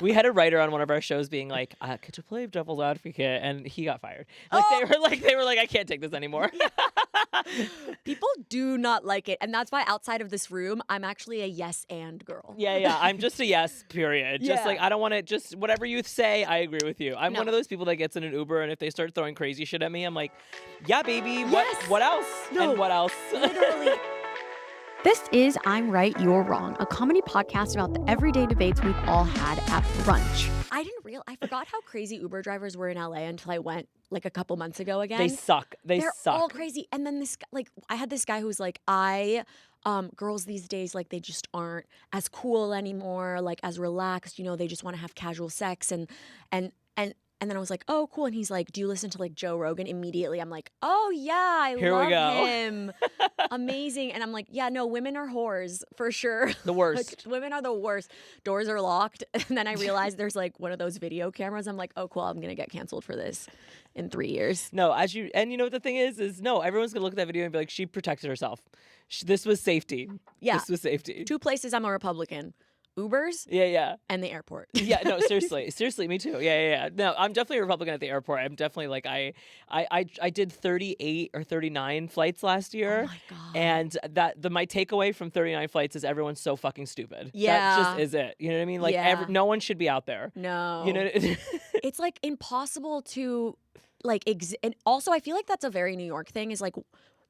We had a writer on one of our shows being like, could you play devil's advocate? And he got fired. They were like, I can't take this anymore. People do not like it. And that's why outside of this room, I'm actually a yes and girl. Yeah. I'm just a yes, period. Just Yeah. like, I don't want to, just whatever you say, I agree with you. I'm one of those people that gets in an Uber and if they start throwing crazy shit at me, I'm like, yeah, baby, what else? No, and what else? Literally. This is I'm Right, You're Wrong, a comedy podcast about the everyday debates we've all had at brunch. I forgot how crazy Uber drivers were in LA until I went like a couple months ago again. They suck. They're all crazy. And then I had this guy who was like, girls these days, like they just aren't as cool anymore, like as relaxed, they just want to have casual sex and then I was like, oh, cool. And he's like, do you listen to like Joe Rogan? Immediately, I'm like, oh, yeah, I love him. Amazing. And I'm like, yeah, no, women are whores for sure. The worst. Like, women are the worst. Doors are locked. And then I realized there's like one of those video cameras. I'm like, oh, cool. I'm going to get canceled for this in 3 years. No, and you know what the thing is no, everyone's going to look at that video and be like, she protected herself. This was safety. Yeah. This was safety. 2 places I'm a Republican. Ubers, and the airport. Yeah, no, seriously, me too. Yeah. No, I'm definitely a Republican at the airport. I'm definitely like I did 38 or 39 flights last year. Oh my God. And my takeaway from 39 flights is everyone's so fucking stupid. Yeah, that just is it. You know what I mean? Like no one should be out there. No, you know, it's like impossible to like. And also, I feel like that's a very New York thing. Is like.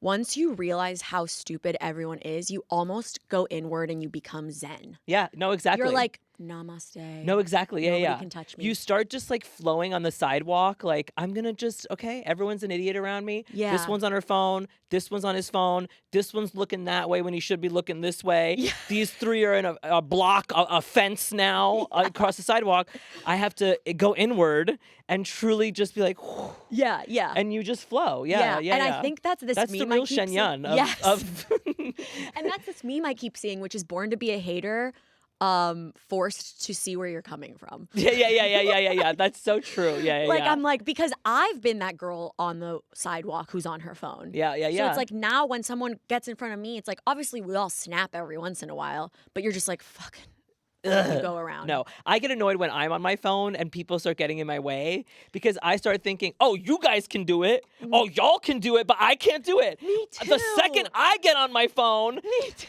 Once you realize how stupid everyone is, you almost go inward and you become zen. Yeah, no, exactly. You're like, namaste. No, exactly. Yeah, Nobody can touch me. You start just like flowing on the sidewalk. Like, I'm going to just, okay, everyone's an idiot around me. Yeah. This one's on her phone. This one's on his phone. This one's looking that way when he should be looking this way. Yeah. These 3 are in a block, a fence now across the sidewalk. I have to go inward and truly just be like, whew. Yeah. And you just flow. Yeah. And I think that's this That's meme the real I keep Shen Yun seeing. of And that's this meme I keep seeing, which is born to be a hater, forced to see where you're coming from. Yeah. That's so true. Yeah. I'm like, because I've been that girl on the sidewalk who's on her phone. Yeah. So it's like now when someone gets in front of me, it's like obviously we all snap every once in a while, but you're just like, fucking. You go around. No, I get annoyed when I'm on my phone and people start getting in my way because I start thinking, oh, you guys can do it. Oh, y'all can do it, but I can't do it. Me too. The second I get on my phone,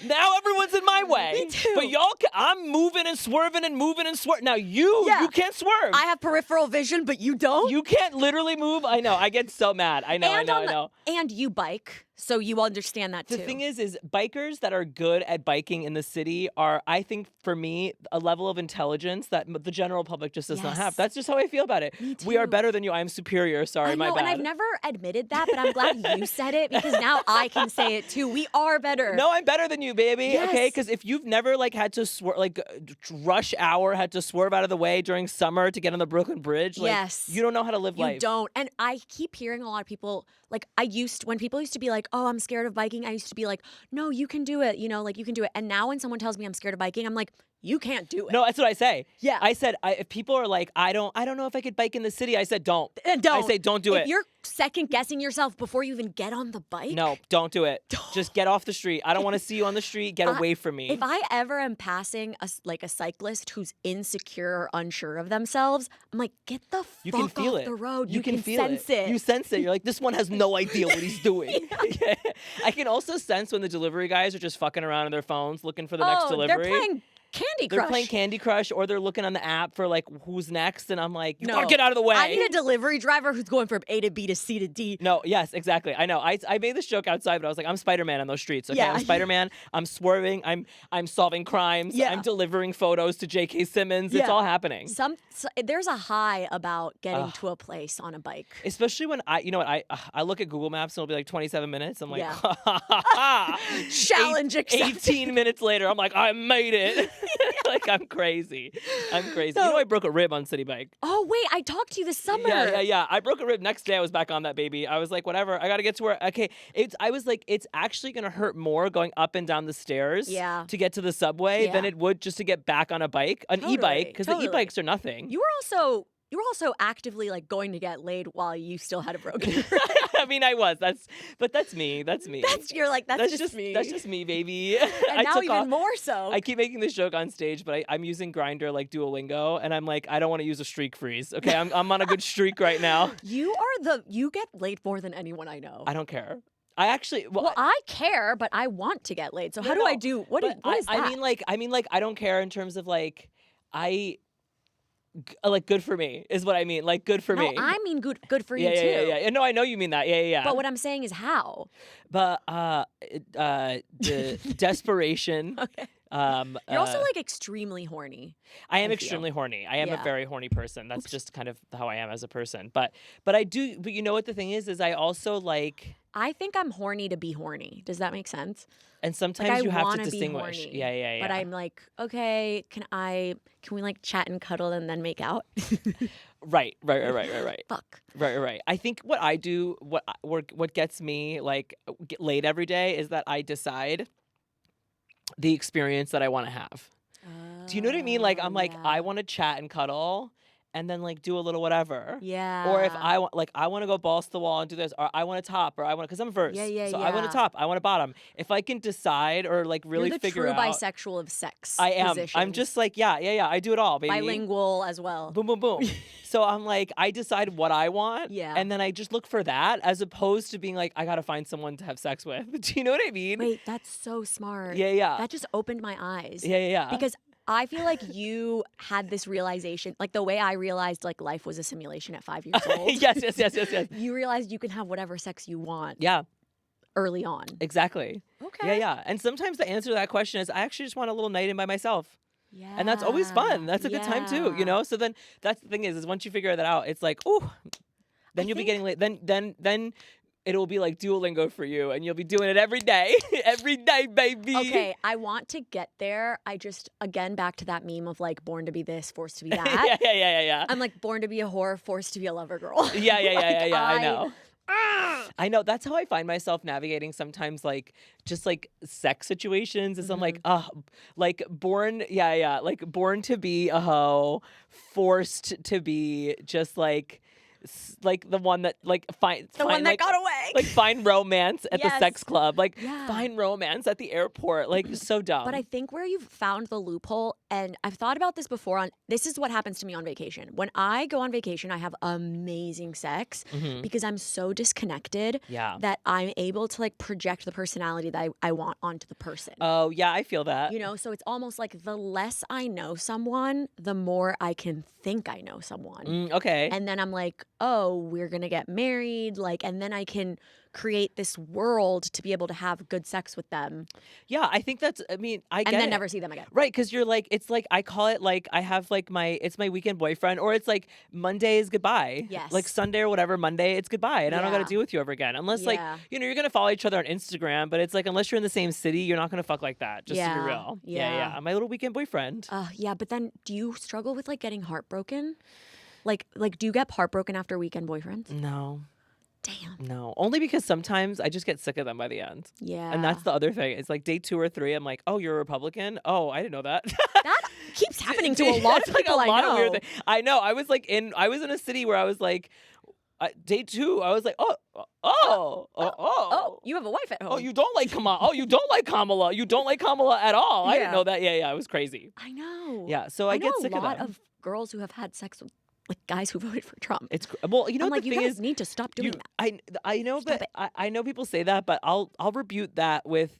now everyone's in my way. Me too. But I'm moving and swerving and moving and swerving. Now you can't swerve. I have peripheral vision, but you don't. You can't literally move. I know. I get so mad. I know. And you bike. So you understand that too. The thing is bikers that are good at biking in the city are, I think, for me, a level of intelligence that the general public just does not have. That's just how I feel about it. Me too. We are better than you. I'm superior. Sorry, my bad. And I've never admitted that, but I'm glad you said it because now I can say it too. We are better. No, I'm better than you, baby. Yes. Okay, because if you've never had to rush hour, had to swerve out of the way during summer to get on the Brooklyn Bridge, you don't know how to live life. You don't. And I keep hearing a lot of people, when people used to be like, oh, I'm scared of biking, I used to be like, no, you can do it. You can do it. And now when someone tells me I'm scared of biking, I'm like, you can't do it. No, that's what I say. Yeah. I said, if people are like, I don't know if I could bike in the city, I said, don't. Don't. I say, don't do it. If you're second guessing yourself before you even get on the bike. No, don't do it. Just get off the street. I don't want to see you on the street. Get away from me. If I ever am passing a cyclist who's insecure or unsure of themselves, I'm like, get the fuck off the road. You can sense it. You sense it. You're like, this one has no idea what he's doing. Yeah. I can also sense when the delivery guys are just fucking around on their phones looking for the next delivery. They're playing Candy Crush. They're playing Candy Crush, or they're looking on the app for who's next, and I'm like, you gotta get out of the way. I need a delivery driver who's going from A to B to C to D. No, yes, exactly. I know. I made this joke outside, but I was like, I'm Spider-Man on those streets. Okay, yeah. I'm Spider-Man. I'm swerving. I'm solving crimes. Yeah. I'm delivering photos to J.K. Simmons. Yeah. It's all happening. There's a high about getting to a place on a bike, especially when I look at Google Maps and it'll be like 27 minutes. I'm like, challenge accepted. 18 minutes later, I'm like, I made it. I'm crazy. So, I broke a rib on City Bike. Oh, wait, I talked to you this summer. Yeah. I broke a rib. Next day, I was back on that baby. I was like, whatever. I got to get to where, okay. I was like, it's actually going to hurt more going up and down the stairs to get to the subway than it would just to get back on a bike, an e-bike, because the e-bikes are nothing. You were also were also actively like going to get laid while you still had a broken heart. I mean, I was. That's me. That's me. That's just me. That's just me, baby. And now even more so. I keep making this joke on stage, but I'm using Grindr like Duolingo, and I'm like, I don't want to use a streak freeze. Okay, I'm on a good streak right now. You get laid more than anyone I know. I don't care. I actually I care, but I want to get laid. So how do I do? What is that? I mean like I don't care in terms of like like good for me is what I mean. Like good for me. I mean good for you too. Yeah. No, I know you mean that. Yeah. But what I'm saying is how. But the desperation. Okay. You're also like extremely horny. I am extremely horny. I am a very horny person. That's just kind of how I am as a person. But you know what the thing is I also like. I think I'm horny to be horny. Does that make sense? And sometimes you have to distinguish. Horny, Yeah. But I'm like, okay, can we like chat and cuddle and then make out? Right. Fuck. Right. I think what I do, what gets me like get laid every day is that I decide the experience that I want to have. Do you know what I mean? Like I'm like I want to chat and cuddle and then like do a little whatever. Yeah. Or if I want to go balls to the wall and do this, or I want to top, or I want because I'm verse. Yeah. So I want to top, I want to bottom. If I can decide or like really You're the figure true out, bisexual of sex. I am. Positions. I'm just like yeah. I do it all, baby. Bilingual as well. Boom, boom, boom. So I'm like, I decide what I want, and then I just look for that, as opposed to being like, I gotta find someone to have sex with. Do you know what I mean? Wait, that's so smart. Yeah. That just opened my eyes. Yeah. Because I feel like you had this realization, like the way I realized like life was a simulation at 5 years old. Yes. You realized you can have whatever sex you want. Yeah. Early on. Exactly. Okay. Yeah. And sometimes the answer to that question is, I actually just want a little night in by myself. Yeah. And that's always fun. That's a good time too, you know? So then that's the thing is once you figure that out, it's like, ooh, then you'll be getting late. Then it'll be like Duolingo for you and you'll be doing it every day. Every day, baby. Okay, I want to get there. I just, again, back to that meme of like born to be this, forced to be that. Yeah. I'm like born to be a whore, forced to be a lover girl. Yeah. I know. I know. That's how I find myself navigating sometimes, like just like sex situations. Is I'm like, like born, like born to be a hoe, forced to be just like the one that like find one that like, got away, like find romance at the sex club, like find romance at the airport, like so dumb. But I think where you've found the loophole, and I've thought about this before, this is what happens to me on vacation. When I go on vacation, I have amazing sex because I'm so disconnected that I'm able to like project the personality that I want onto the person. Oh yeah, I feel that. You know, so it's almost like the less I know someone, the more I can think I know someone. Okay. And then I'm like, oh, we're gonna get married, like, and then I can create this world to be able to have good sex with them. Yeah, I think that's, I mean, I get and then it. never see them again. Right, because you're like, it's like, I call it like, I have like it's my weekend boyfriend, or it's like Monday is goodbye. Yes. Like Sunday or whatever, Monday, it's goodbye. And I don't got to deal with you ever again. Unless like, you know, you're going to follow each other on Instagram, but it's like, unless you're in the same city, you're not going to fuck like that, just to be real. Yeah. My little weekend boyfriend. Yeah, but then do you struggle with like getting heartbroken? Like, do you get heartbroken after weekend boyfriends? No. Damn. No, only because sometimes I just get sick of them by the end. Yeah. And that's the other thing. It's like day 2 or 3, I'm like, oh, you're a Republican? Oh, I didn't know that. That keeps happening to a lot of people like a lot I know. of weird things. I know. I was in a city where I was like, day 2, I was like, oh, you have a wife at home. Oh, you don't like Kamala. Oh, you don't like Kamala. You don't like Kamala at all. I didn't know that. Yeah, it was crazy. I know. Yeah, so I get sick of them. I know a lot of girls who have had sex with like guys who voted for Trump. It's well, you know, I'm what like, the you thing guys is, need to stop doing that. I know, but I know people say that, but I'll rebuke that with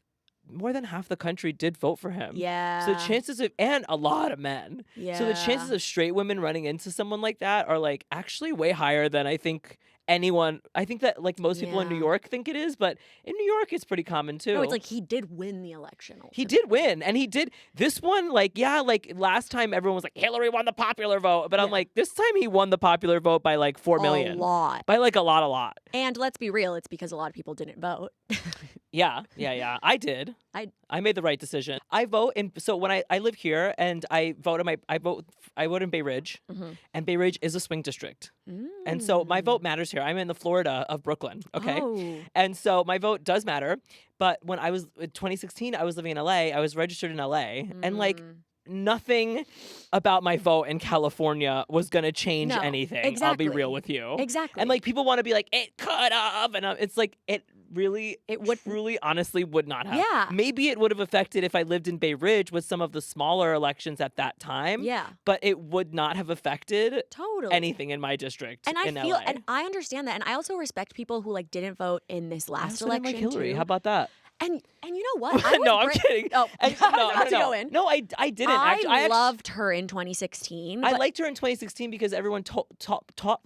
more than half the country did vote for him. Yeah. So chances of, and a lot of men. Yeah. So the chances of straight women running into someone like that are like actually way higher than I think anyone. I think that like most people in New York think it is, but in New York it's pretty common too. No, it's like he did win the election. He did win, and he did this one. Like like last time everyone was like Hillary won the popular vote, but I'm like this time he won the popular vote by like 4 million. A lot. By like a lot. And let's be real, it's because a lot of people didn't vote. Yeah. I did. I made the right decision. I vote in. So when I live here and I vote in Bay Ridge, and Bay Ridge is a swing district, and so my vote matters here. I'm in the Florida of Brooklyn. Okay, and so my vote does matter. But when I was in 2016, I was living in LA. I was registered in LA, and like nothing about my vote in California was going to change No, anything. exactly. I'll be real with you. Exactly. And like people want to be like, it could have. And it's like, it would truly, honestly would not have. Yeah. Maybe it would have affected if I lived in Bay Ridge with some of the smaller elections at that time. Yeah. But it would not have affected Totally. anything in my district And I in feel, LA. and I understand that, and I also respect people who like didn't vote in this I last also didn't election like Hillary. too. How about that? And you know what? No, I'm kidding. Oh, And, I was about to go in. No, I didn't. I Actually, loved her in 2016. I but liked her in 2016 because everyone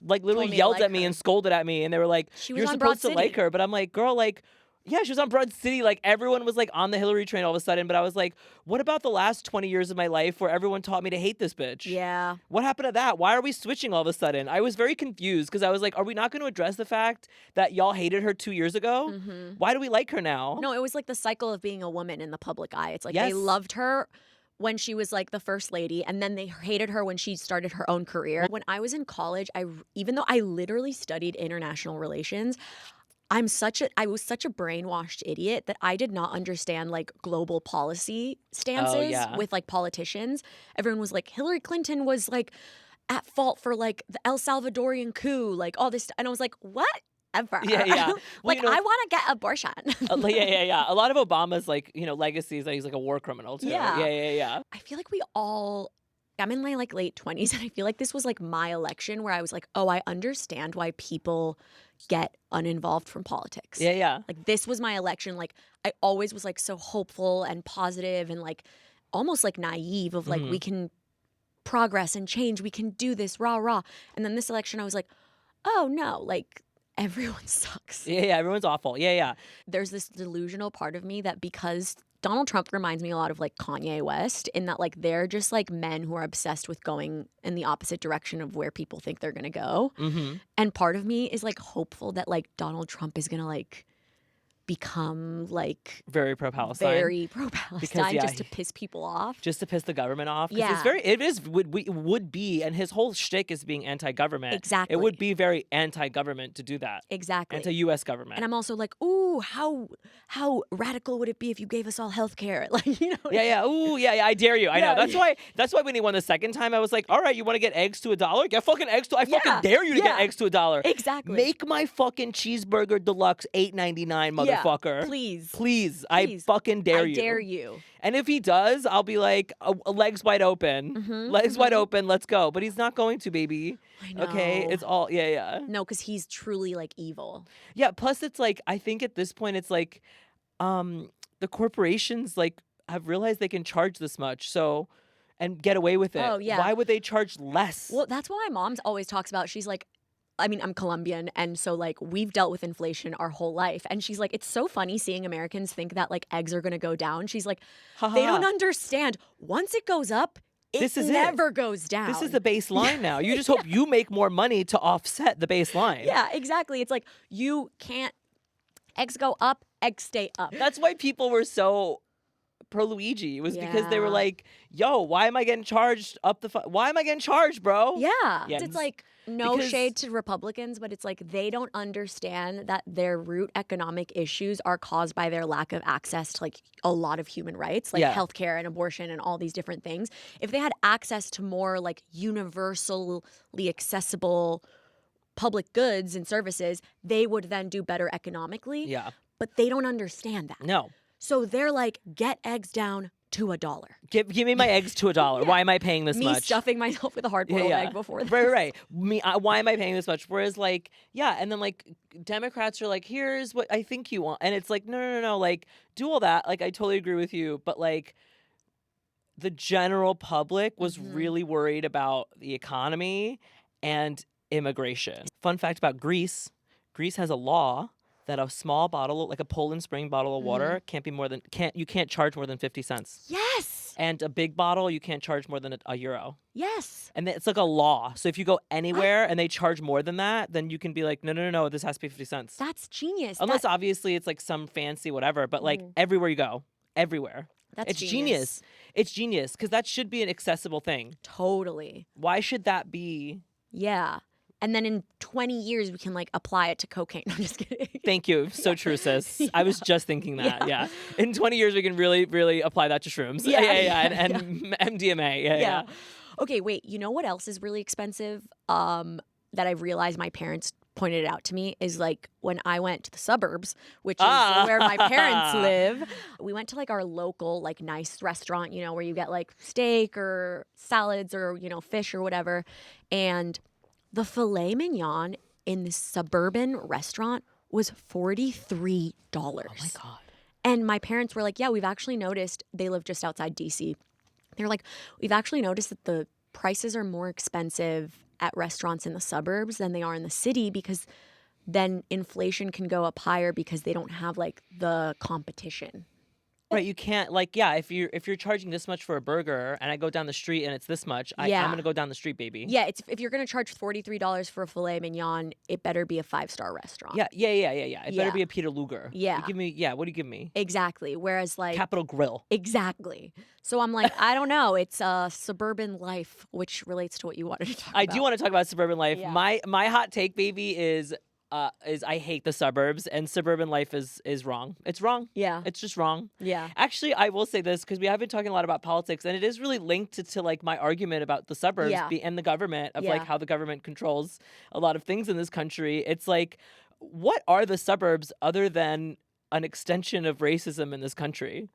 like literally Told me to yelled like at me her. and scolded at me, and they were like, She was "You're on Broad supposed to like City. her," but I'm like, "Girl, like." Yeah, she was on Broad City. Like, everyone was, like, on the Hillary train all of a sudden. But I was like, what about the last 20 years of my life where everyone taught me to hate this bitch? Yeah. What happened to that? Why are we switching all of a sudden? I was very confused because I was like, are we not going to address the fact that y'all hated her 2 years ago? Mm-hmm. Why do we like her now? No, it was like the cycle of being a woman in the public eye. It's like Yes. they loved her when she was like the first lady, and then they hated her when she started her own career. When I was in college, even though I literally studied international relations, I was such a brainwashed idiot that I did not understand like global policy stances yeah. with like politicians. Everyone was like, Hillary Clinton was like at fault for like the El Salvadorian coup, like all this, and I was like, whatever. Yeah. Well, like you know- I want to get abortion. Yeah. A lot of Obama's like, legacy is that he's like a war criminal too. Yeah. Yeah. I feel like I'm in my like late 20s, and I feel like this was like my election where I was like, oh, I understand why people get uninvolved from politics. Yeah. Like this was my election. Like I always was like so hopeful and positive and like almost like naive of like we can progress and change. We can do this, rah. And then this election I was like, oh no, like everyone sucks. Yeah, everyone's awful. Yeah. There's this delusional part of me that because Donald Trump reminds me a lot of like Kanye West in that like they're just like men who are obsessed with going in the opposite direction of where people think they're gonna go. Mm-hmm. And part of me is like hopeful that like Donald Trump is gonna like become like Very pro-Palestine. very pro-Palestine yeah, just to piss people off. Just to piss the government off. 'Cause Yeah. would be, and his whole shtick is being anti-government. Exactly. It would be very anti-government to do that. Exactly. Anti-U.S. government. And I'm also like, ooh, how radical would it be if you gave us all health care? Like, you know. Yeah. Ooh, yeah. I dare you. I Yeah. know. That's why when he won the second time, I was like, all right, you want to get eggs to $1? Get fucking eggs to. I Yeah. fucking dare you to get Yeah. eggs to $1. Exactly. Make my fucking cheeseburger deluxe $8.99, motherfucker. Yeah, please. I fucking dare you. I dare you. And if he does, I'll be like, legs wide open. Legs wide open, let's go. But he's not going to, baby. I know. Okay? It's all, yeah. No, because he's truly like evil. Yeah, plus it's like, I think at this point it's like, the corporations like have realized they can charge this much, so, and get away with it. Oh, yeah. Why would they charge less? Well, that's what my mom always talks about. She's like, I mean, I'm Colombian, and so like we've dealt with inflation our whole life. And she's like, it's so funny seeing Americans think that like eggs are gonna go down. She's like, they don't understand. Once it goes up, This is it. never goes down. This is the baseline now. You just hope you make more money to offset the baseline. Yeah, exactly. It's like you can't. Eggs go up, eggs stay up. That's why people were so pro Luigi. It was because they were Yeah. like, yo, why am I getting charged why am I getting charged, bro? Yeah. Yeah, It's like no because- shade to Republicans, but it's like they don't understand that their root economic issues are caused by their lack of access to like a lot of human rights, like Yeah. healthcare and abortion and all these different things. If they had access to more like universally accessible public goods and services, they would then do better economically. Yeah. But they don't understand that. No. So they're like, get eggs down to $1. Give me my eggs to $1. Yeah. Why am I paying this Me much? stuffing myself with a hard-boiled egg before that. Right. Why am I paying this much? Whereas, like, yeah, and then like Democrats are like, here's what I think you want, and it's like, no, like, do all that. Like, I totally agree with you, but like, the general public was really worried about the economy and immigration. Fun fact about Greece: Greece has a law that a small bottle, like a Poland Spring bottle of water, you can't charge more than 50 cents. Yes. And a big bottle, you can't charge more than a euro. Yes. And it's like a law. So if you go anywhere and they charge more than that, then you can be like, no, this has to be 50 cents. That's genius. Unless obviously it's like some fancy whatever, but like everywhere you go, everywhere. That's It's genius. It's genius because that should be an accessible thing. Totally. Why should that be? Yeah. and then in 20 years we can like apply it to cocaine. I'm just kidding. Thank you. So true, sis. I was just thinking that. Yeah. Yeah. In 20 years, we can really, really apply that to shrooms. Yeah. And MDMA. Yeah. Okay, wait. You know what else is really expensive? That I've realized my parents pointed it out to me is like when I went to the suburbs, which is where my parents live. We went to like our local like nice restaurant, you know, where you get like steak or salads or, you know, fish or whatever. And the filet mignon in this suburban restaurant was $43. Oh my God. And my parents were like, yeah, we've actually noticed, they live just outside DC. They're like, we've actually noticed that the prices are more expensive at restaurants in the suburbs than they are in the city because then inflation can go up higher because they don't have like the competition. Right, you can't if you're charging this much for a burger and I go down the street and it's this much, I'm gonna go down the street, baby. Yeah, if you're gonna charge $43 for a filet mignon, it better be a 5-star restaurant. Yeah. It better be a Peter Luger. Yeah. What do you give me? Exactly. Whereas like Capitol Grill. Exactly. So I'm like, I don't know. It's suburban life, which relates to what you wanted to talk about. I do want to talk about suburban life. Yeah. My hot take, baby, is I hate the suburbs and suburban life is wrong. It's wrong. Yeah. It's just wrong. Yeah. Actually, I will say this because we have been talking a lot about politics and it is really linked to like my argument about the suburbs and the government of like how the government controls a lot of things in this country. It's like, what are the suburbs other than an extension of racism in this country?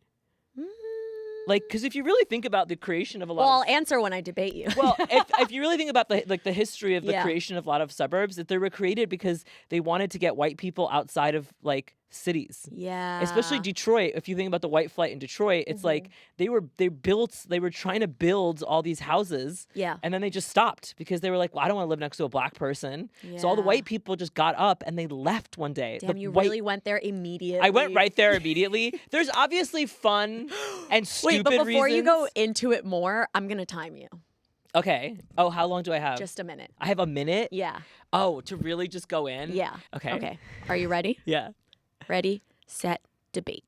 Like, because if you really think about the creation of a lot Well, I'll answer when I debate you. Well, if you really think about the history of the Yeah. creation of a lot of suburbs, that they were created because they wanted to get white people outside of like cities. Yeah. Especially Detroit. If you think about the white flight in Detroit, it's like they were trying to build all these houses. Yeah. And then they just stopped because they were like, well, I don't want to live next to a black person. So all the Yeah. white people just got up and they left one day. Damn, you really went there immediately. I went right there immediately. There's obviously fun and stupid Wait, but before you go reasons. into it more, I'm going to time you. Okay. Oh, how long do I have? Just a minute. I have a minute? Yeah. Oh, to really just go in? Yeah. Okay. Okay. Are you ready? Yeah. Ready, set, debate.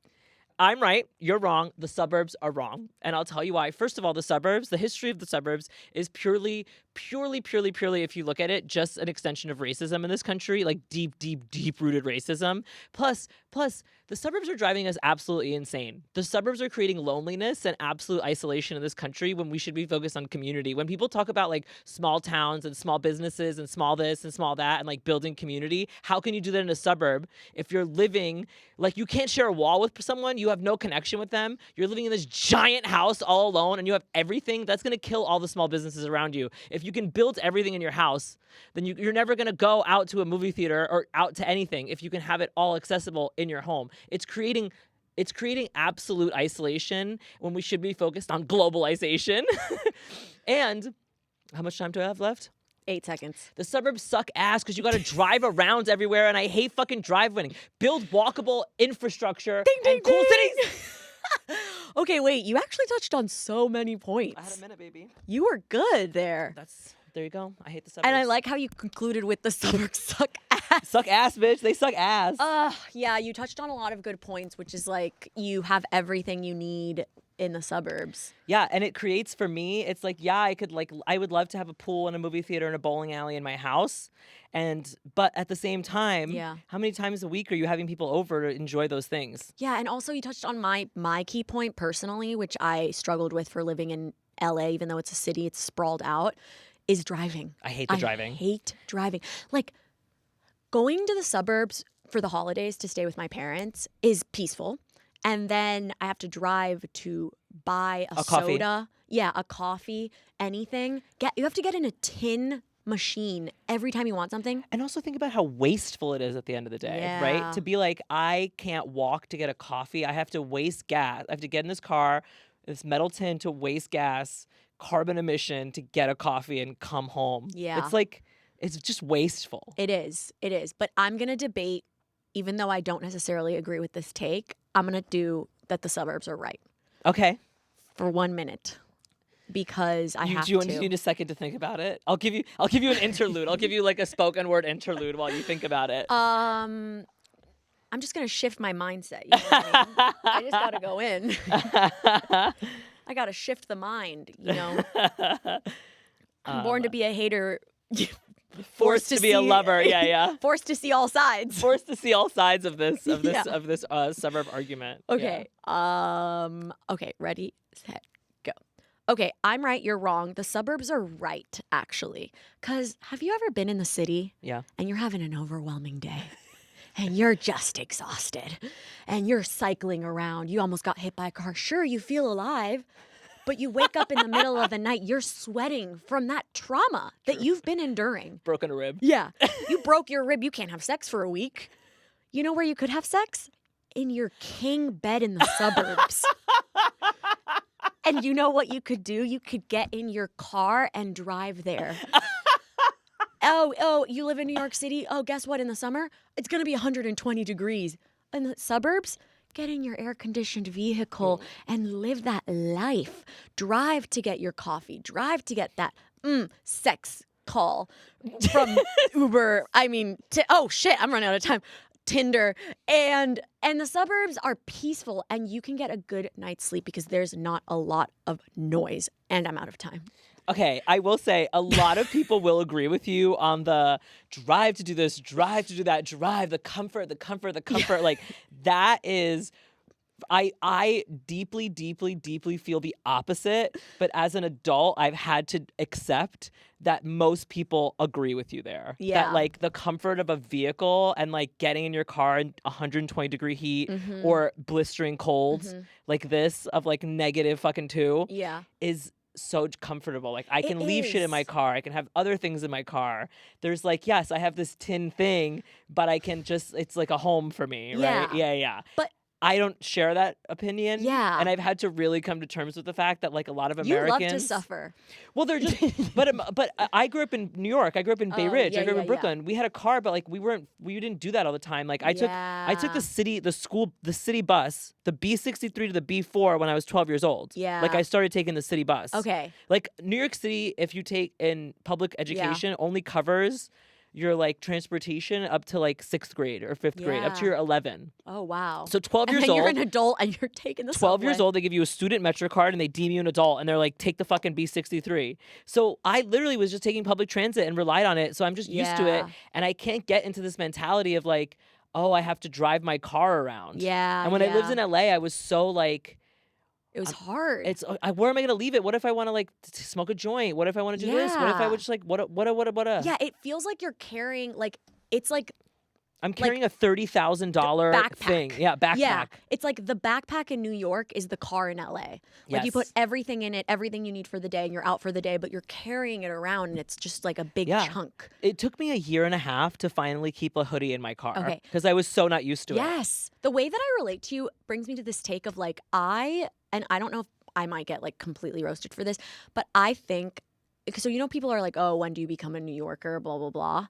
I'm right. You're wrong. The suburbs are wrong. And I'll tell you why. First of all, the history of the suburbs is purely, if you look at it, just an extension of racism in this country, like deep rooted racism. Plus, the suburbs are driving us absolutely insane. The suburbs are creating loneliness and absolute isolation in this country when we should be focused on community. When people talk about like small towns and small businesses and small this and small that and like building community, how can you do that in a suburb if you're living, like you can't share a wall with someone, you have no connection with them, you're living in this giant house all alone and you have everything, that's going to kill all the small businesses around you. If you can build everything in your house, then you're never going to go out to a movie theater or out to anything if you can have it all accessible in your home. It's creating absolute isolation when we should be focused on globalization. And how much time do I have left? 8 seconds. The suburbs suck ass because you got to drive around everywhere, and I hate fucking driving. Build walkable infrastructure and cool cities. Okay, wait. You actually touched on so many points. I had a minute, baby. You were good there. There you go. I hate the suburbs. And I like how you concluded with the suburbs suck ass. Suck ass, bitch. They suck ass. Yeah, you touched on a lot of good points, which is like you have everything you need in the suburbs. Yeah, and it creates for me, it's like, yeah, I would love to have a pool and a movie theater and a bowling alley in my house. But at the same time, how many times a week are you having people over to enjoy those things? Yeah, and also you touched on my key point personally, which I struggled with for living in LA, even though it's a city, it's sprawled out, is driving. I hate driving. I hate driving. Like, going to the suburbs for the holidays to stay with my parents is peaceful. And then I have to drive to buy a coffee. soda. Yeah, a coffee, anything. You have to get in a tin machine every time you want something. And also think about how wasteful it is at the end of the day, right? To be like, I can't walk to get a coffee. I have to waste gas. I have to get in this car, this metal tin to waste gas, carbon emission to get a coffee and come home. Yeah. It's like, it's just wasteful. It is. But I'm going to debate, even though I don't necessarily agree with this take, I'm going to do that the suburbs are right. Okay. For 1 minute. Because I have to. Do you need a second to think about it? I'll give you an interlude. I'll give you like a spoken word interlude while you think about it. I'm just going to shift my mindset. You know what I mean? I just got to go in. I got to shift the mind, you know. I'm born to be a hater Forced to be a lover. Yeah, yeah. Forced to see all sides. Forced to see all sides of this Yeah. suburb argument. Okay. Okay, ready, set, go. Okay, I'm right, you're wrong. The suburbs are right, actually. Cause have you ever been in the city? Yeah. And you're having an overwhelming day. And you're just exhausted. And you're cycling around. You almost got hit by a car. Sure, you feel alive. But you wake up in the middle of the night, you're sweating from that trauma that you've been enduring. Broken a rib. Yeah. You broke your rib. You can't have sex for a week. You know where you could have sex? In your king bed in the suburbs. And you know what you could do? You could get in your car and drive there. Oh, you live in New York City? Oh, guess what? In the summer, it's going to be 120 degrees. In the suburbs, get in your air-conditioned vehicle and live that life. Drive to get your coffee. Drive to get that sex call from Uber. Oh shit, I'm running out of time. Tinder. And the suburbs are peaceful and you can get a good night's sleep because there's not a lot of noise. And I'm out of time. Okay, I will say a lot of people will agree with you on the drive to do this, drive to do that, drive, the comfort. Yeah. Like that is, I deeply, deeply, deeply feel the opposite. But as an adult, I've had to accept that most people agree with you there. Yeah. That like the comfort of a vehicle and like getting in your car in 120 degree heat or blistering colds like this of like negative fucking 2 Yeah. is so comfortable. Like I can leave shit in is. my car. I can have other things in my car. There's like, yes, I have this tin thing, but I can just, it's like a home for me, right? Yeah. But I don't share that opinion. Yeah. And I've had to really come to terms with the fact that like a lot of you Americans. love to suffer. Well, they're just, but I grew up in New York. I grew up in Bay Ridge. I grew up in yeah. Brooklyn. We had a car, but like we didn't do that all the time. Like I took the city bus, the B63 to the B4 when I was 12 years old. Yeah. Like I started taking the city bus. Okay. Like New York City, if you take in public education, only covers your like transportation up to like 6th grade or 5th grade, up to your 11. Oh, wow. So 12 and years then old. you're an adult and you're taking the 12 years subway. old, they give you a student Metro card and they deem you an adult and they're like, take the fucking B63. So I literally was just taking public transit and relied on it. So I'm just used to it. And I can't get into this mentality of like, oh, I have to drive my car around. Yeah. And when I lived in LA, I was so like, it was hard. it's where am I gonna leave it? What if I want to like smoke a joint? What if I want to do this? What if I would just like what? Yeah, it feels like you're carrying like it's like I'm carrying a $30,000 thing. Yeah, backpack. Yeah, it's like the backpack in New York is the car in LA. Like you put everything in it, everything you need for the day, and you're out for the day, but you're carrying it around, and it's just like a big chunk. It took me a year and a half to finally keep a hoodie in my car. Okay. Because I was so not used to it. Yes, the way that I relate to you brings me to this take of like I don't know if I might get like completely roasted for this, but I think so. You know, people are like, oh, when do you become a New Yorker? Blah blah blah.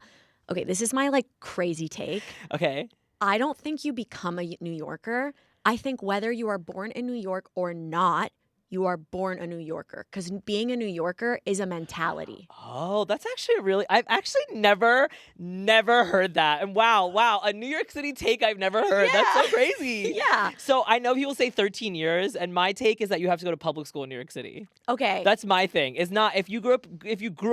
Okay, this is my like crazy take. Okay. I don't think you become a New Yorker. I think whether you are born in New York or not, you are born a New Yorker. Because being a New Yorker is a mentality. Oh, that's actually I've actually never heard that. And wow, a New York City take I've never heard. Yeah. That's so crazy. Yeah. So I know people say 13 years, and my take is that you have to go to public school in New York City. Okay. That's my thing. It's not if you grew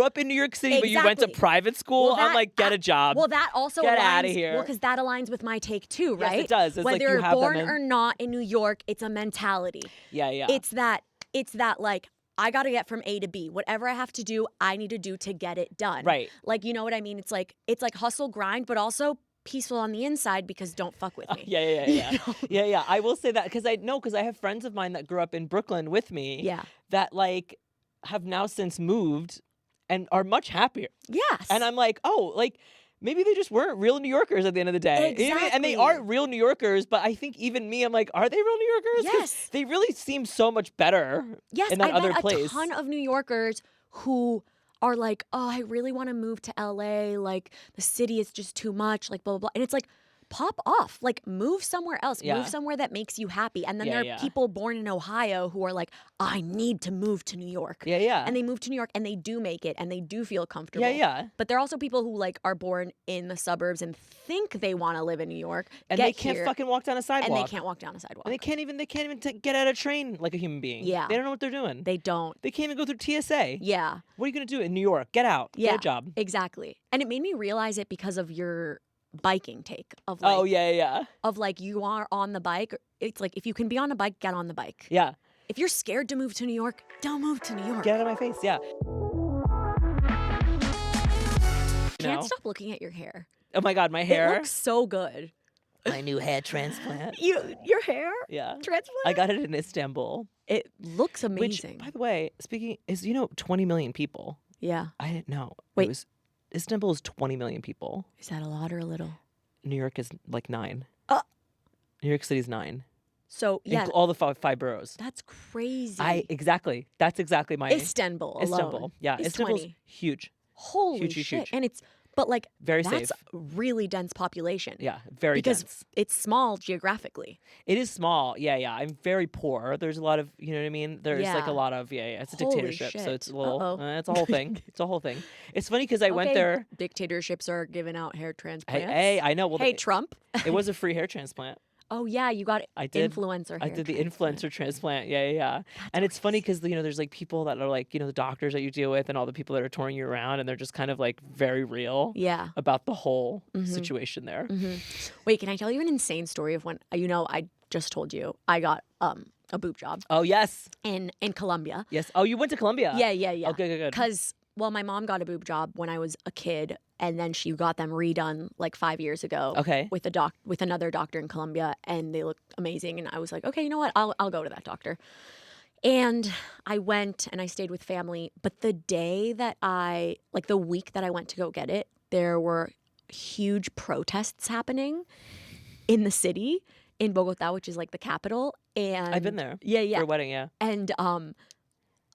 up in New York City, but you went to Exactly. private school, Well, I'm like, get a job. Well, that also Get aligns. outta here. Well, because that aligns with my take too, Yes, right? it does. It's like whether you you're have them born in- or not in New York, it's a mentality. Yeah. It's that like I got to get from A to B. Whatever I have to do, I need to do to get it done. Right. Like, you know what I mean? It's like hustle grind, but also peaceful on the inside because don't fuck with me. Yeah. You know? Yeah. I will say that because I have friends of mine that grew up in Brooklyn with me. Yeah. That like have now since moved and are much happier. Yes. And I'm like, oh, like maybe they just weren't real New Yorkers at the end of the day. Exactly. And they aren't real New Yorkers, but I think even me, I'm like, are they real New Yorkers? 'Cause Yes. they really seem so much better Yes, in that I've other met place. a ton of New Yorkers who are like, oh, I really want to move to LA. Like the city is just too much. Like blah, blah, blah. And it's like, pop off. Like, move somewhere else. Yeah. Move somewhere that makes you happy. And then Yeah, there are yeah. people born in Ohio who are like, I need to move to New York. Yeah, yeah. And they move to New York and they do make it and they do feel comfortable. Yeah, yeah. But there are also people who like are born in the suburbs and think they want to live in New York. And get they can't here, fucking walk down a sidewalk. and they can't walk down a sidewalk. And they can't even get out of a train like a human being. Yeah. They don't know what they're doing. They don't. They can't even go through TSA. Yeah. What are you gonna do in New York? Get out. Yeah. Get a job. Exactly. And it made me realize it because of your biking take of like, Oh yeah, yeah. of like you are on the bike. It's like if you can be on a bike, get on the bike. Yeah. If you're scared to move to New York, don't move to New York. Get out of my face. Yeah. Can't stop looking at your hair. Oh my God, my It hair. looks so good. My new hair transplant. Your hair Yeah. transplant. I got it in Istanbul. It looks amazing. Which, by the way, speaking is 20 million people. Yeah. I didn't know. Wait. Istanbul is 20 million people. Is that a lot or a little? New York is like 9. New York City's 9. So yeah, All the five boroughs. that's crazy. That's exactly my Istanbul alone. Istanbul. Yeah, is Istanbul's 20. huge. Holy Huge, huge, shit! huge. And it's like Very that's safe. really dense population. Yeah, very because dense. it's small geographically. It is small. Yeah, yeah. I'm very poor. There's a lot of, you know what I mean? There's like Yeah. a lot of, yeah. It's a Holy dictatorship. So shit. it's a little, Uh-oh. it's a whole thing. It's a whole thing. It's funny because I went Okay, there. Dictatorships are giving out hair transplants. Hey, I know. Well, Hey, Trump. it was a free hair transplant. Oh yeah, you got I did. influencer. I hair did the transplant. influencer transplant. Yeah, yeah, yeah. And it's funny because there's like people that are like, the doctors that you deal with and all the people that are touring you around, and they're just kind of like very real Yeah. about the whole situation there. Wait, can I tell you an insane story of when I just told you I got a boob job Oh yes, in Colombia. yes. Oh, you went to Colombia? Yeah, yeah, yeah. Oh, good. Because my mom got a boob job when I was a kid, and then she got them redone like 5 years ago. Okay. With another doctor in Colombia, and they looked amazing. And I was like, okay, you know what? I'll go to that doctor. And I went and I stayed with family. But the week that I went to go get it, there were huge protests happening in the city, in Bogota, which is like the capital. And I've been there. Yeah, yeah. For a wedding, yeah. And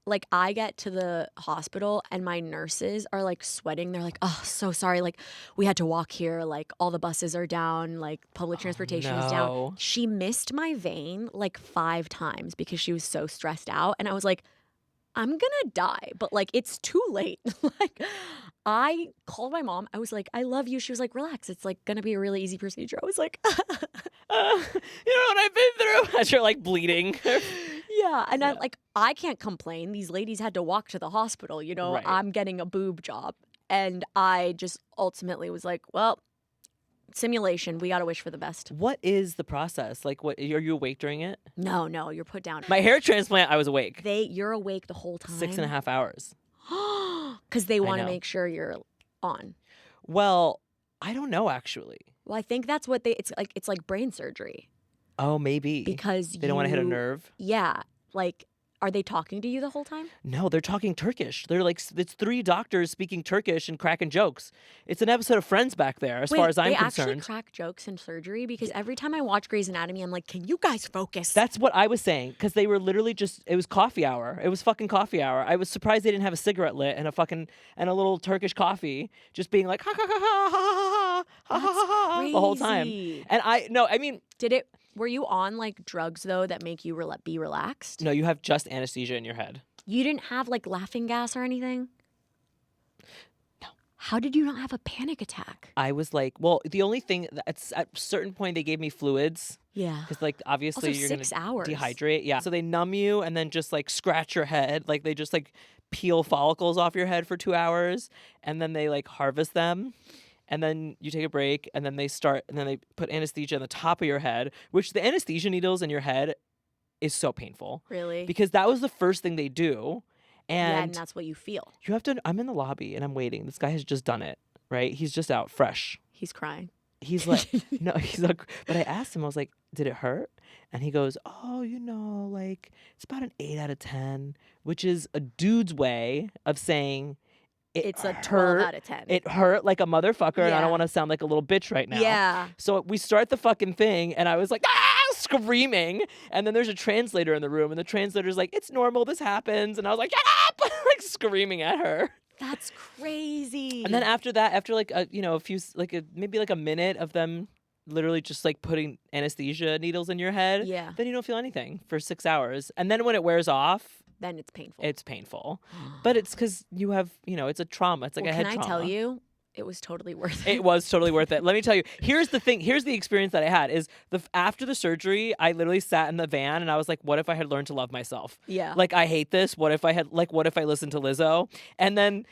like I get to the hospital and my nurses are like sweating. They're like, "Oh, so sorry. Like we had to walk here. Like all the buses are down. Like public transportation is down." no. She missed my vein like 5 times because she was so stressed out. And I was like, I'm gonna die, but like it's too late. Like I called my mom. I was like, I love you. She was like, relax. It's like gonna be a really easy procedure. I was like, You know what I've been through? As you're like bleeding. yeah. And I can't complain. These ladies had to walk to the hospital, Right. I'm getting a boob job. And I just ultimately was like, well, simulation, we gotta wish for the best. What is the process? Like, what are you awake during it? No, you're put down. My hair transplant, I was awake. You're awake the whole time. 6.5 hours. Because they want to know. make sure you're on. Well, I don't know actually. Well, I think that's what it's like brain surgery. Oh, maybe. Because they don't want to hit a nerve. Yeah. Like, are they talking to you the whole time? No, they're talking Turkish. They're like, it's 3 doctors speaking Turkish and cracking jokes. It's an episode of Friends back there, as far as I'm they concerned. actually crack jokes in surgery? Because every time I watch Grey's Anatomy, I'm like, can you guys focus? That's what I was saying, because they were literally it was coffee hour. It was fucking coffee hour. I was surprised they didn't have a cigarette lit and a little Turkish coffee, just being like, ha ha ha ha ha ha ha ha ha the whole time. crazy. And I mean, Were you on like drugs though that make you be relaxed? no, you have just anesthesia in your head. You didn't have like laughing gas or anything? No. How did you not have a panic attack? I was like, well, the only thing at a certain point they gave me fluids. Yeah. Because, like, obviously Also, you're 6 going to hours. dehydrate. Yeah. So they numb you and then just, like, scratch your head. Like, they just, like, peel follicles off your head for 2 hours. And then they, like, harvest them. And then you take a break. And then they put anesthesia on the top of your head, which the anesthesia needles in your head is so painful. Really? Because that was the first thing they do. Yeah, And and that's what you feel. you have to, I'm in the lobby and I'm waiting. This guy has just done it, right? He's just out fresh. He's crying. He's like, no, he's like, but I asked him, I was like, did it hurt? And he goes, oh, like, it's about an 8 out of 10, which is a dude's way of saying It's a hurt. 12 out of 10. It hurt like a motherfucker, and I Yeah. don't want to sound like a little bitch right now. Yeah. So we start the fucking thing, and I was like, screaming. And then there's a translator in the room, and the translator's like, it's normal, this happens. And I was like, shut up! Like screaming at her. That's crazy. And then after that, after like a few, maybe like a minute of them literally just like putting anesthesia needles in your head, Yeah. then you don't feel anything for 6 hours. And then when it wears off, Then it's painful. it's painful. But it's because you have, it's a trauma. It's like a head trauma. Can I tell you? It was totally worth it. It was totally worth it. Let me tell you. Here's the thing. Here's the experience that I had is after the surgery, I literally sat in the van and I was like, what if I had learned to love myself? Yeah. Like, I hate this. What if I listened to Lizzo? And then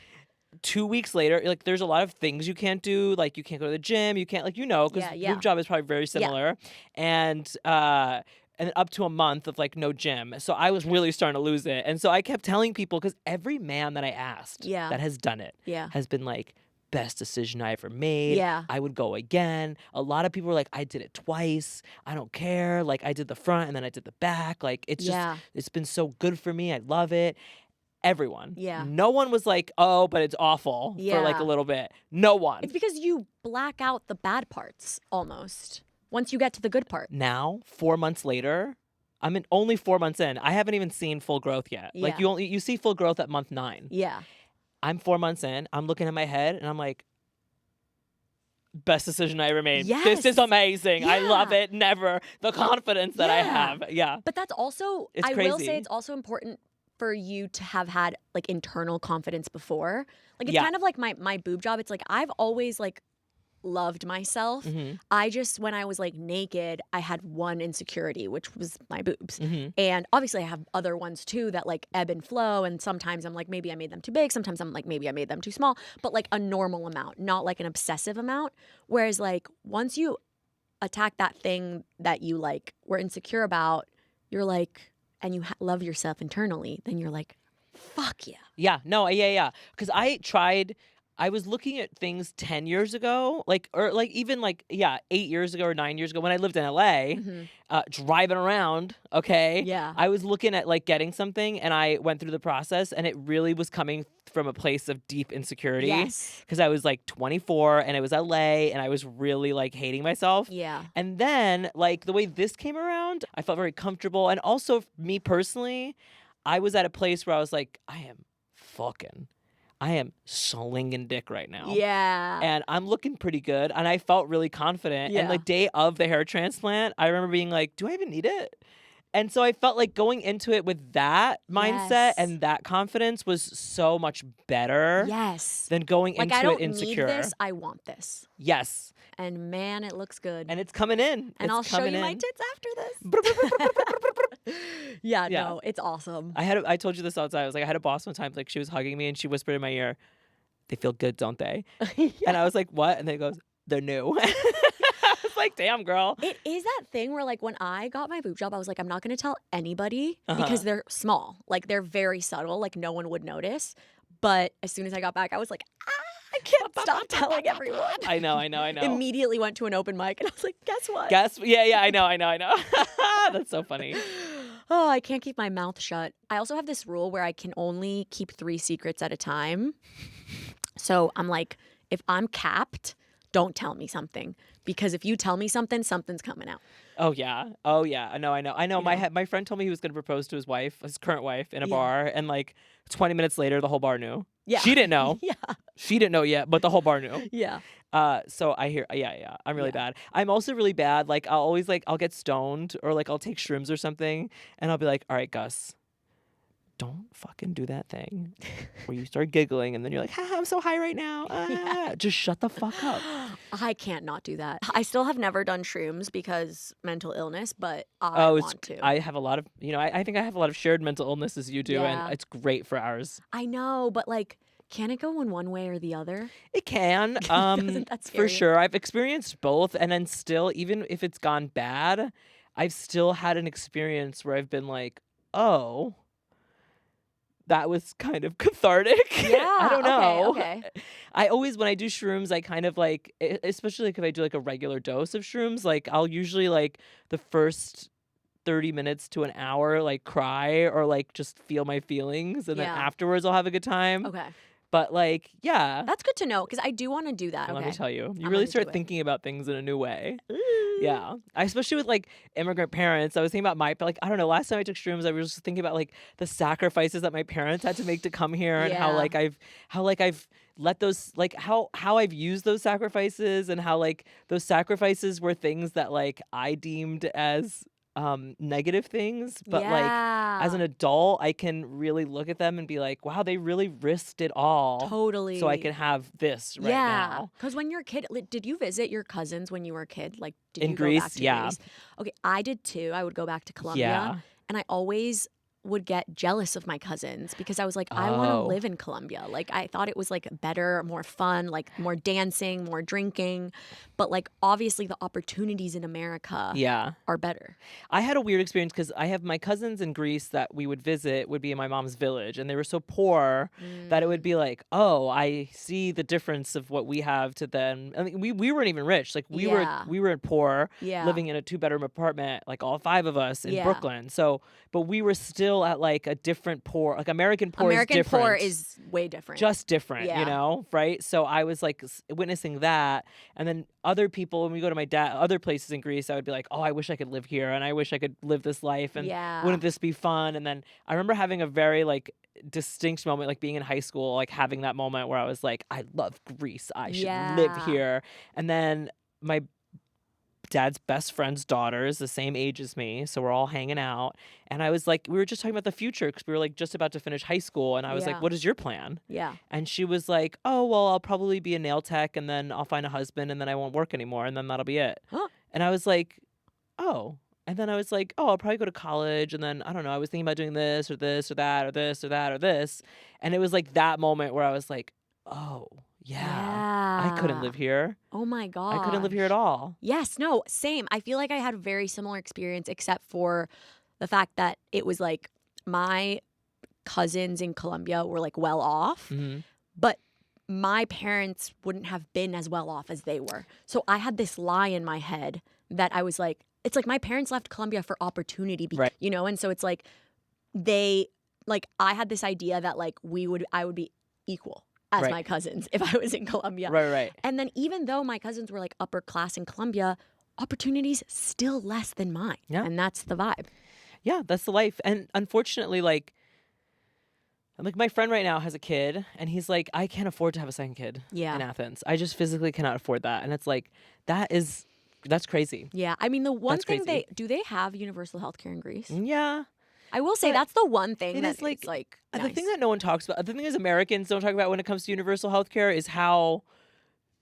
2 weeks later, like, there's a lot of things you can't do. Like, you can't go to the gym. You can't, because boob job is probably very similar. And up to a month of like no gym. So I was really starting to lose it. And so I kept telling people, because every man that I asked that has done it has been like, best decision I ever made. Yeah. I would go again. A lot of people were like, I did it twice. I don't care. Like, I did the front and then I did the back. Like, it's just, it's been so good for me. I love it. Everyone. Yeah. No one was like, oh, but it's awful for like a little bit. No one. It's because you black out the bad parts almost once you get to the good part. Now, 4 months later, only 4 months in. I haven't even seen full growth yet. Yeah. Like, you see full growth at month 9. Yeah. I'm 4 months in. I'm looking at my head and I'm like, best decision I ever made. Yes. This is amazing. I love Yeah. it. Never. The confidence that I have. Yeah. But that's also, It's I crazy. will say it's also important for you to have had like internal confidence before. Like, it's kind of like my boob job. It's like, I've always like loved myself. Mm-hmm. I just, when I was like naked, I had one insecurity, which was my boobs. Mm-hmm. And obviously I have other ones too that like ebb and flow. And sometimes I'm like, maybe I made them too big. Sometimes I'm like, maybe I made them too small, but like a normal amount, not like an obsessive amount. Whereas like once you attack that thing that you like were insecure about, you're like, and you love yourself internally, then you're like, fuck yeah. Yeah. No. Yeah. Because I was looking at things 10 years ago, or even 8 years ago or 9 years ago when I lived in LA, driving around. Okay. Yeah. I was looking at like getting something and I went through the process and it really was coming from a place of deep insecurity. Yes. Because I was like 24 and it was LA and I was really like hating myself. Yeah. And then like the way this came around, I felt very comfortable. And also me personally, I was at a place where I was like, I am slinging dick right now. Yeah. And I'm looking pretty good. And I felt really confident. And the day of the hair transplant, I remember being like, do I even need it? And so I felt like going into it with that mindset and that confidence was so much better than going like, into I don't it insecure. need this, I want this. Yes. And man, it looks good. And it's coming in. And I'll show you my tits after this. Yeah, no, it's awesome. I told you this outside. I was like, I had a boss one time, like she was hugging me and she whispered in my ear, they feel good, don't they? And I was like, what? And then he goes, they're new. I was like, damn, girl. It is that thing where like when I got my boob job, I was like, I'm not going to tell anybody because they're small. Like they're very subtle. Like no one would notice. But as soon as I got back, I was like, I can't stop telling everyone. I know. Immediately went to an open mic and I was like, guess what? Yeah, I know. That's so funny. Oh, I can't keep my mouth shut. I also have this rule where I can only keep 3 secrets at a time. So I'm like, if I'm capped, don't tell me something. Because if you tell me something, something's coming out. Oh yeah. I know. My friend told me he was going to propose to his current wife, in a bar, and like 20 minutes later, the whole bar knew. Yeah. She didn't know. Yeah. She didn't know yet, but the whole bar knew. Yeah. So I hear, I'm really bad. I'm also really bad. Like I'll get stoned or like I'll take shrooms or something, and I'll be like, all right, Gus, don't fucking do that thing where you start giggling and then you're like, I'm so high right now. Just shut the fuck up. I can't not do that. I still have never done shrooms because mental illness, but I want to. I have a lot of, I think I have a lot of shared mental illness as you do, Yeah. and it's great for ours. I know, but like, can it go in one way or the other? It can, Doesn't that scare for you? sure. I've experienced both, and then still, even if it's gone bad, I've still had an experience where I've been like, oh, that was kind of cathartic. Yeah. I don't know. Okay. I always, when I do shrooms, I kind of like, especially like if I do like a regular dose of shrooms, like I'll usually like the first 30 minutes to an hour, like cry or like just feel my feelings. And then Yeah. afterwards I'll have a good time. Okay. But like, yeah. That's good to know because I do want to do that. And Okay. let me tell you, I'm you gonna really do start it. thinking about things in a new way. Ooh. Yeah. Especially with like immigrant parents. I was thinking about like, I don't know, last time I took shrooms, I was just thinking about like the sacrifices that my parents had to make to come here and how Yeah. I've let those, like how I've used those sacrifices and how like those sacrifices were things that like I deemed as negative things, but like as an Yeah. adult I can really look at them and be like, wow, they really risked it all so I Totally. can have this right Yeah. now. Because when you're a kid, did you visit your cousins when you were a kid? Like, did In you go back Greece, to yeah. Greece? Okay, I did too. I would go back to Colombia. Yeah. And I always would get jealous of my cousins because I was like, I want to Oh. live in Colombia. Like, I thought it was like better, more fun, like more dancing, more drinking. But like, obviously, the opportunities in America Yeah. are better. I had a weird experience because I have my cousins in Greece that we would visit would be in my mom's village, and they were so poor that it would be like, oh, I see the difference of what we have to them. I mean, we weren't even rich. Like Yeah. we were poor, Yeah. living in a 2-bedroom apartment, like all 5 of us in Yeah. Brooklyn. So, but we were still at like a different poor, like American poor American is different. poor is way different. Just different, Yeah. you know, right? So I was like witnessing that, and then other people, when we go to my dad, other places in Greece, I would be like, oh, I wish I could live here, and I wish I could live this life, and Yeah. wouldn't this be fun? And then I remember having a very like distinct moment, like being in high school, like having that moment where I was like, I love Greece, I should live Yeah. here. And then my dad's best friend's daughter is the same age as me, so we're all hanging out, and I was like, we were just talking about the future because we were like just about to finish high school, and I was Yeah. like, what is your plan? Yeah. And she was like, oh, well, I'll probably be a nail tech, and then I'll find a husband, and then I won't work anymore, and then that'll be it. Huh. And I was like, oh. And then I was like, oh, I'll probably go to college, and then I don't know, I was thinking about doing this or this or that or this or that or this. And it was like that moment where I was like, oh, yeah. I couldn't live here. Oh my god. I couldn't live here at all. Yes, no, same. I feel like I had a very similar experience except for the fact that it was like my cousins in Colombia were like well off, Hmm. but my parents wouldn't have been as well off as they were. So I had this lie in my head that I was like, it's like my parents left Colombia for opportunity, Right. you know? And so it's like I had this idea that like I would be equal as Right. my cousins if I was in Colombia. Right. And then even though my cousins were like upper class in Colombia, opportunities still less than mine. Yeah. And that's the vibe. Yeah, that's the life. And unfortunately, like my friend right now has a kid, and he's like, I can't afford to have a second kid Yeah. in Athens. I just physically cannot afford that. And it's like, that's crazy. Yeah. I mean, the one That's thing crazy. do they have universal health care in Greece? Yeah. I will say But that's the one thing it that is, like, is like The nice. thing that no one talks about, the thing is Americans don't talk about when it comes to universal health care is how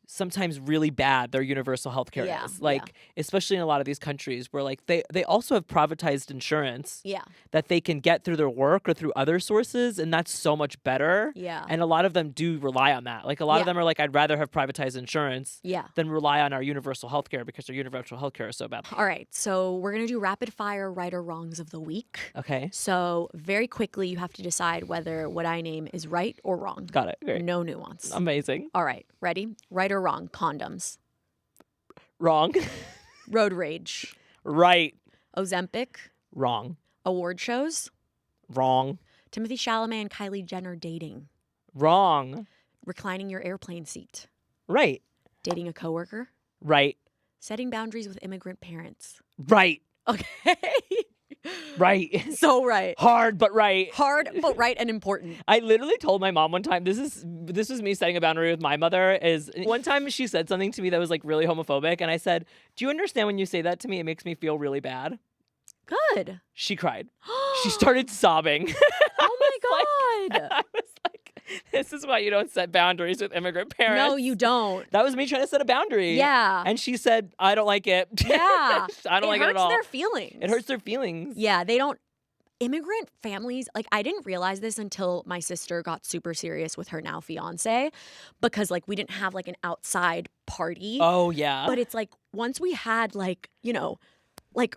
sometimes really bad their universal health care Yeah, is. Like, especially in a lot of these countries where like they also have privatized insurance Yeah. that they can get through their work or through other sources, and that's so much better. Yeah. And a lot of them do rely on that. Like a lot Yeah. of them are like, I'd rather have privatized insurance Yeah. than rely on our universal health care because our universal health care is so bad. All right. So we're going to do rapid fire right or wrongs of the week. Okay. So very quickly, you have to decide whether what I name is right or wrong. Got it. Great. No nuance. Amazing. All right. Ready? Right or wrong? Condoms. Wrong. Road rage. Right. Ozempic. Wrong. Award shows. Wrong. Timothy Chalamet and Kylie Jenner dating. Wrong. Reclining your airplane seat. Right. Dating a coworker. Right. Setting boundaries with immigrant parents. Right. Okay. Right. So right. Hard, but right. Hard, but right and important. I literally told my mom one time, this was me setting a boundary with my mother, is one time she said something to me that was like really homophobic, and I said, do you understand when you say that to me, it makes me feel really bad? Good. She cried. She started sobbing. Oh my God. I was like, this is why you don't set boundaries with immigrant parents. No, you don't. That was me trying to set a boundary. Yeah. And she said, I don't like it. Yeah. I don't like it at all. It hurts their feelings. It hurts their feelings. Yeah, they don't. Immigrant families, like I didn't realize this until my sister got super serious with her now fiance, because like we didn't have like an outside party. Oh, yeah. But it's like once we had like, you know, like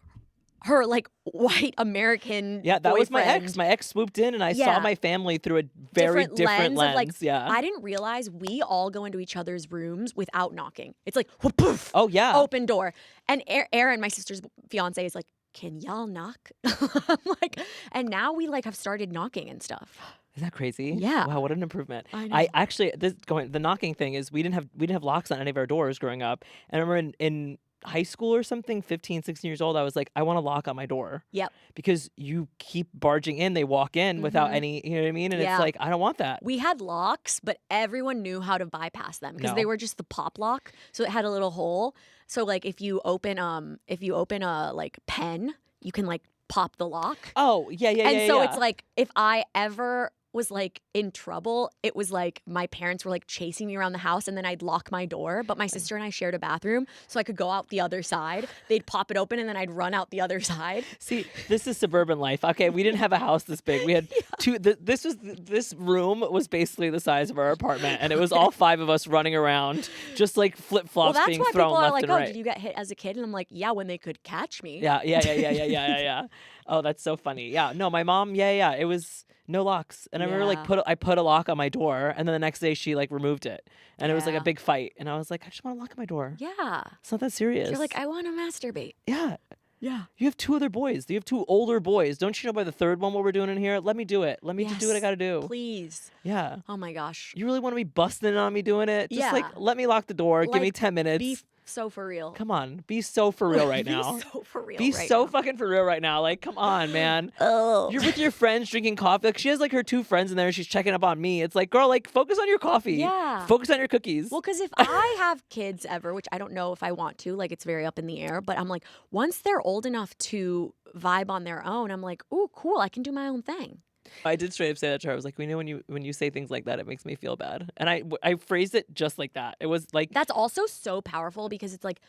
her like white American Yeah, that was my boyfriend, ex. My ex swooped in, and I Yeah. saw my family through a very different lens. of, like, yeah. I didn't realize we all go into each other's rooms without knocking. It's like whoop, poof, Oh, yeah. open door. And Aaron, my sister's fiance, is like, can y'all knock? I'm like, and now we like have started knocking and stuff. Isn't that crazy? Yeah. Wow, what an improvement. I know. I actually the knocking thing is we didn't have locks on any of our doors growing up. And I remember in high school or something, 15, 16 years old, I was like, I want a lock on my door. Yep. Because you keep barging in, they walk in without any, you know what I mean? And Yeah. it's like, I don't want that. We had locks, but everyone knew how to bypass them because No. they were just the pop lock. So it had a little hole. So like if you open a like pen, you can like pop the lock. Oh, yeah. And so it's like if I ever was like in trouble, it was like my parents were like chasing me around the house and then I'd lock my door. But my sister and I shared a bathroom, so I could go out the other side. They'd pop it open and then I'd run out the other side. See, this is suburban life. Okay, we didn't have a house this big. We had two. This room was basically the size of our apartment, and it was all 5 of us running around, just like flip Well, flops that's being why thrown people are left like, and "Oh, right. did you get hit as a kid?" And I'm like, "Yeah, when they could catch me." Yeah. Oh, that's so funny. Yeah, no, my mom. Yeah. It was no locks, and I remember like I put a lock on my door, and then the next day she like removed it, and it was like Yeah. a big fight, and I was like, I just want to lock my door. Yeah. It's not that serious. You're like, I want to masturbate. yeah. Yeah. You have 2 other boys. You have 2 older boys. Don't you know by the third one what we're doing in here? Let me do it. Let me just do what I got to do. Please. Yeah. Oh my gosh. You really want to be busting in on me doing it? Just like, Yeah. let me lock the door. Give me Like, 10 minutes. Be so for real. Come on. Be so for real right now. Be so for real. Be right so now. fucking for real right now. Like, come on, man. Oh. You're with your friends drinking coffee. Like, she has like her 2 friends in there. And she's checking up on me. It's like, girl, like, focus on your coffee. Yeah. Focus on your cookies. Well, because if I have kids ever, which I don't know if I want to, like it's very up in the air, but I'm like, once they're old enough to vibe on their own, I'm like, ooh, cool, I can do my own thing. I did straight up say that to her. I was like, we know when you say things like that, it makes me feel bad. And I phrased it just like that. It was like, That's also so powerful because it's like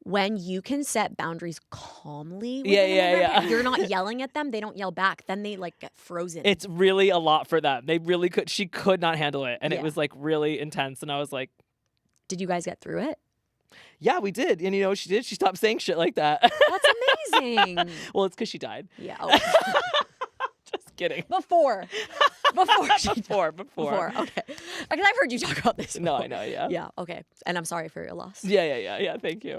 when you can set boundaries calmly with Yeah, an immigrant yeah. parent, you're not yelling at them, they don't yell back, then they like get frozen. it's really a lot for them. They really could. She could not handle it. And it Yeah. was like really intense. And I was like, Did you guys get through it? yeah, we did. And you know what she did? She stopped saying shit like that. That's amazing. Well, it's because she died. Yeah. Oh. Just kidding. Before she Before. Okay. Because I've heard you talk about this. No, I before. know, yeah. Yeah. Okay. And I'm sorry for your loss. Yeah. Thank you.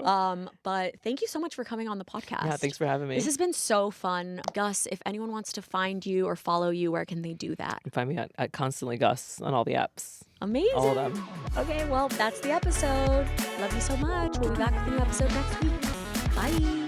But thank you so much for coming on the podcast. Yeah, thanks for having me. This has been so fun. Gus, if anyone wants to find you or follow you, where can they do that? You can find me at Constantly Gus on all the apps. Amazing. All of them. Okay, well, that's the episode. Love you so much. We'll be back with a new episode next week. Bye.